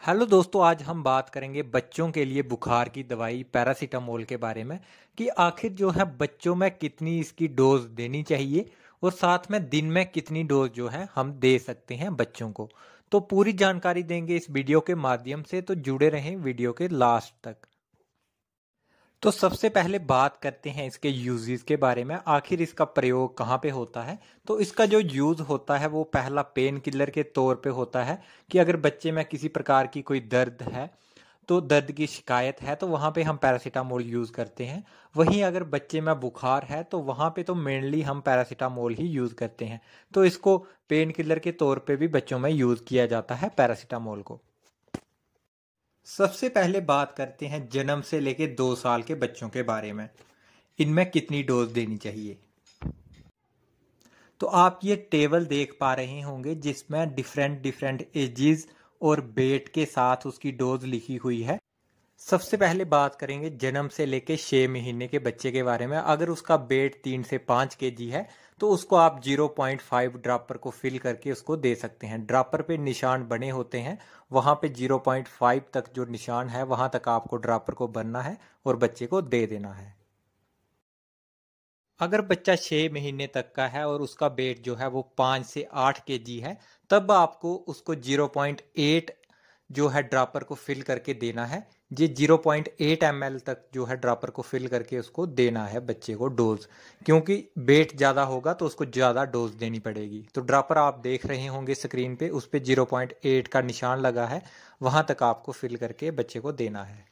Hello दोस्तों, आज हम बात करेंगे बच्चों के लिए बुखार की दवाई पैरासीटामोल के बारे में कि आखिर जो है बच्चों में कितनी इसकी डोज देनी चाहिए और साथ में दिन में कितनी डोज जो है हम दे सकते हैं बच्चों को। तो पूरी जानकारी देंगे इस वीडियो के माध्यम से, तो जुड़े रहें वीडियो के लास्ट तक। तो सबसे पहले बात करते हैं इसके यूजेस के बारे में, आखिर इसका प्रयोग कहाँ पे होता है। तो इसका जो यूज होता है वो पहला पेन किलर के तौर पे होता है कि अगर बच्चे में किसी प्रकार की कोई दर्द है, तो दर्द की शिकायत है, तो वहाँ पे हम पैरासीटामोल यूज़ करते हैं। वहीं अगर बच्चे में बुखार है तो वहाँ पे तो मेनली हम पैरासीटामोल ही यूज़ करते हैं। तो इसको पेन किलर के तौर पे भी बच्चों में यूज़ किया जाता है पैरासीटामोल को। सबसे पहले बात करते हैं जन्म से लेके 2 साल के बच्चों के बारे में, इनमें कितनी डोज देनी चाहिए। तो आप ये टेबल देख पा रहे होंगे जिसमें डिफरेंट डिफरेंट एजेस और वेट के साथ उसकी डोज लिखी हुई है। सबसे पहले बात करेंगे जन्म से लेके 6 महीने के बच्चे के बारे में। अगर उसका वेट 3 से 5 kg है तो उसको आप 0.5 ड्रॉपर को फिल करके उसको दे सकते हैं। ड्रॉपर पे निशान बने होते हैं, वहां पे 0.5 तक जो निशान है वहां तक आपको ड्रॉपर को भरना है और बच्चे को दे देना है। अगर बच्चा 6 महीने तक का है और उसका वेट जो है वो 5 से 8 kg है, तब आपको उसको 0.8 जो है ड्रॉपर को फिल करके देना है। ये 0.8 ml तक जो है ड्रॉपर को फिल करके उसको देना है बच्चे को डोज, क्योंकि वेट ज़्यादा होगा तो उसको ज़्यादा डोज देनी पड़ेगी। तो ड्रॉपर आप देख रहे होंगे स्क्रीन पे, उस पर 0.8 का निशान लगा है, वहाँ तक आपको फिल करके बच्चे को देना है।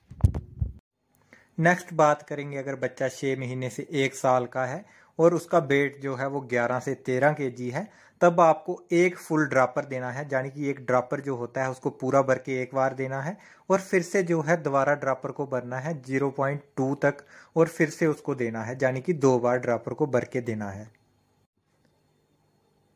नेक्स्ट बात करेंगे, अगर बच्चा 6 महीने से 1 साल का है और उसका वेट जो है वो 11 से 13 kg है, तब आपको एक फुल ड्रॉपर देना है। यानी कि एक ड्रॉपर जो होता है उसको पूरा भर के एक बार देना है और फिर से जो है दोबारा ड्रॉपर को भरना है 0.2 तक और फिर से उसको देना है, यानी कि 2 बार ड्रॉपर को भर के देना है।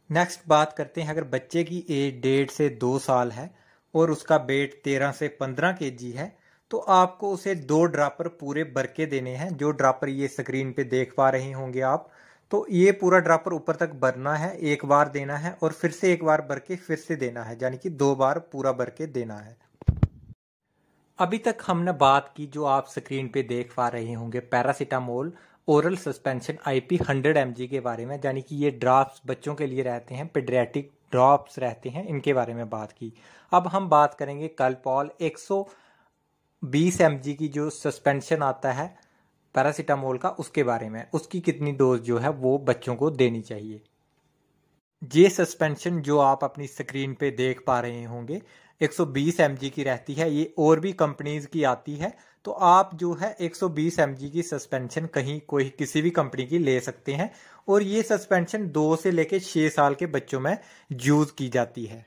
नेक्स्ट बात करते हैं, अगर बच्चे की एज 1.5 से 2 साल है और उसका वेट 13 से 15 kg है, तो आपको उसे 2 ड्रॉपर पूरे भर के देने हैं। जो ड्रॉपर ये स्क्रीन पे देख पा रहे होंगे आप, तो ये पूरा ड्रॉपर ऊपर तक भरना है, एक बार देना है और फिर से एक बार भर के फिर से देना है, यानी कि 2 बार पूरा भर के देना है। अभी तक हमने बात की, जो आप स्क्रीन पे देख पा रहे होंगे, paracetamol oral suspension IP 100 mg के बारे में, यानी कि ये ड्रॉप्स बच्चों के लिए रहते हैं, पेडियाट्रिक ड्रॉप्स रहते हैं, इनके बारे में बात की। अब हम बात करेंगे कलपॉल 120 mg की जो सस्पेंशन आता है पैरासीटामोल का, उसके बारे में, उसकी कितनी डोज जो है वो बच्चों को देनी चाहिए। ये सस्पेंशन जो आप अपनी स्क्रीन पे देख पा रहे होंगे 120 mg की रहती है। ये और भी कंपनीज की आती है, तो आप जो है 120 mg की सस्पेंशन कहीं कोई किसी भी कंपनी की ले सकते हैं और ये सस्पेंशन 2 से लेके 6 साल के बच्चों में यूज की जाती है।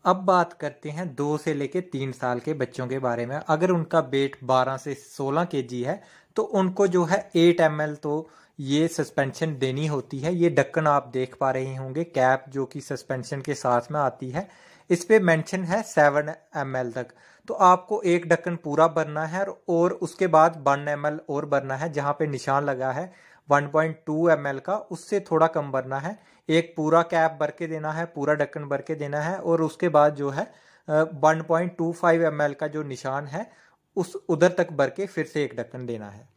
अब बात करते हैं 2 से लेके 3 साल के बच्चों के बारे में। अगर उनका वेट 12 से 16 kg है तो उनको जो है 8 ml तो ये सस्पेंशन देनी होती है। ये ढक्कन आप देख पा रहे होंगे, कैप जो कि सस्पेंशन के साथ में आती है, इस पे मेंशन है 7 ml तक। तो आपको एक ढक्कन पूरा भरना है और उसके बाद 1 ml और भरना है, जहाँ पे निशान लगा है 1.2 ml का, उससे थोड़ा कम भरना है। एक पूरा कैप भर के देना है, पूरा ढक्कन भर के देना है और उसके बाद जो है 1.25 ml का जो निशान है उस उधर तक भर के फिर से एक ढक्कन देना है।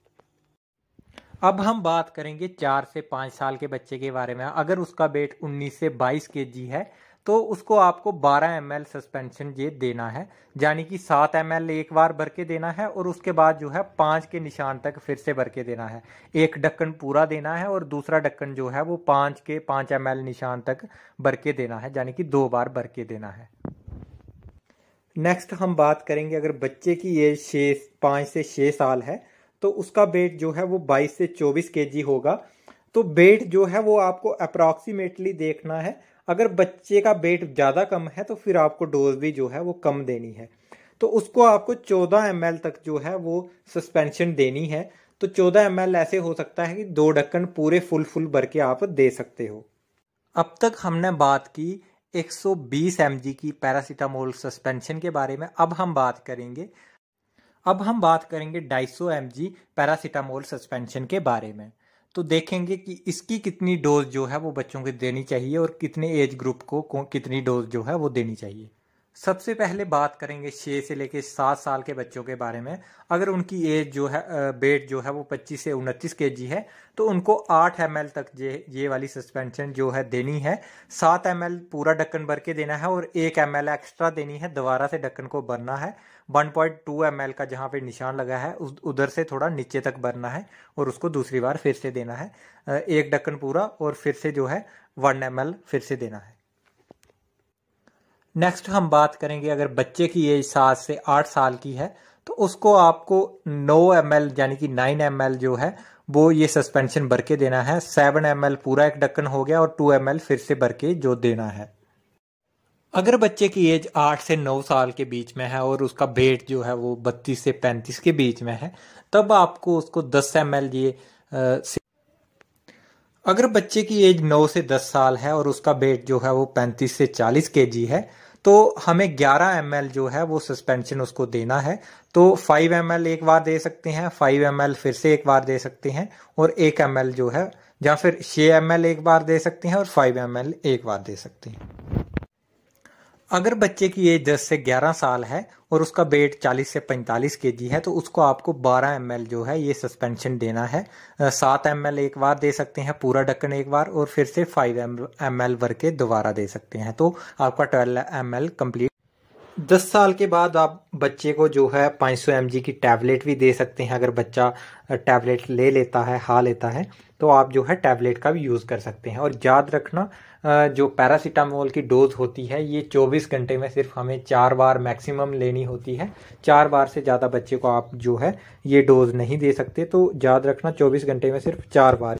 अब हम बात करेंगे 4 से 5 साल के बच्चे के बारे में। अगर उसका वेट 19 से 22 kg है तो उसको आपको 12 ml सस्पेंशन ये देना है, यानी कि 7 ml एक बार भर के देना है और उसके बाद जो है 5 के निशान तक फिर से भर के देना है। एक ढक्कन पूरा देना है और दूसरा ढक्कन जो है वो 5 ml निशान तक भर के देना है, यानी कि 2 बार भर के देना है। नेक्स्ट हम बात करेंगे, अगर बच्चे की एज 5 से 6 साल है तो उसका वेट जो है वो 22 से 24 kg होगा। तो वेट जो है वो आपको अप्रॉक्सीमेटली देखना है। अगर बच्चे का वेट ज़्यादा कम है तो फिर आपको डोज भी जो है वो कम देनी है। तो उसको आपको 14 ml तक जो है वो सस्पेंशन देनी है। तो 14 ml ऐसे हो सकता है कि 2 ढक्कन पूरे फुल भर के आप दे सकते हो। अब तक हमने बात की 120 mg की पैरासीटामोल सस्पेंशन के बारे में। अब हम बात करेंगे 250 mg पैरासीटामोल सस्पेंशन के बारे में। तो देखेंगे कि इसकी कितनी डोज जो है वो बच्चों को देनी चाहिए और कितने एज ग्रुप को कितनी डोज जो है वो देनी चाहिए। सबसे पहले बात करेंगे 6 से लेकर 7 साल के बच्चों के बारे में। अगर उनकी एज जो है वेट जो है वो 25 से 29 केजी है तो उनको 8 ml तक ये वाली सस्पेंशन जो है देनी है। 7 ml पूरा ढक्कन भर के देना है और 1 ml एक्स्ट्रा देनी है, दोबारा से ढक्कन को भरना है। 1.2 ml का जहाँ पे निशान लगा है उधर से थोड़ा नीचे तक भरना है और उसको दूसरी बार फिर से देना है। एक ढक्कन पूरा और फिर से जो है 1 ml फिर से देना है। नेक्स्ट हम बात करेंगे अगर बच्चे की एज 7 से 8 साल की है तो उसको आपको 9 ml यानी कि 9 ml जो है वो ये सस्पेंशन भर के देना है। 7 ml पूरा एक ढक्कन हो गया और 2 ml फिर से भर के जो देना है। अगर बच्चे की एज 8 से 9 साल के बीच में है और उसका वेट जो है वो 32 से 35 के बीच में है तब आपको उसको 10 ml ये अगर बच्चे की एज 9 से 10 साल है और उसका वेट जो है वो 35 से 40 केजी है तो हमें 11 ml जो है वो सस्पेंशन उसको देना है। तो 5 ml एक बार दे सकते हैं, 5 ml फिर से एक बार दे सकते हैं और 1 ml जो है, या फिर 6 ml एक बार दे सकते हैं और 5 ml एक बार दे सकते हैं। अगर बच्चे की एज 10 से 11 साल है और उसका वेट 40 से 45 केजी है तो उसको आपको 12 ml जो है ये सस्पेंशन देना है। 7 ml एक बार दे सकते हैं पूरा ढक्कन एक बार और फिर से 5 ml भर के दोबारा दे सकते हैं, तो आपका 12 ml कंप्लीट। 10 साल के बाद आप बच्चे को जो है 500 mg की टैबलेट भी दे सकते हैं। अगर बच्चा टैबलेट ले लेता है, खा लेता है, तो आप जो है टैबलेट का भी यूज़ कर सकते हैं। और याद रखना जो पैरासीटामोल की डोज होती है ये 24 घंटे में सिर्फ हमें 4 बार मैक्सिमम लेनी होती है। 4 बार से ज़्यादा बच्चे को आप जो है ये डोज नहीं दे सकते, तो याद रखना 24 घंटे में सिर्फ 4 बार।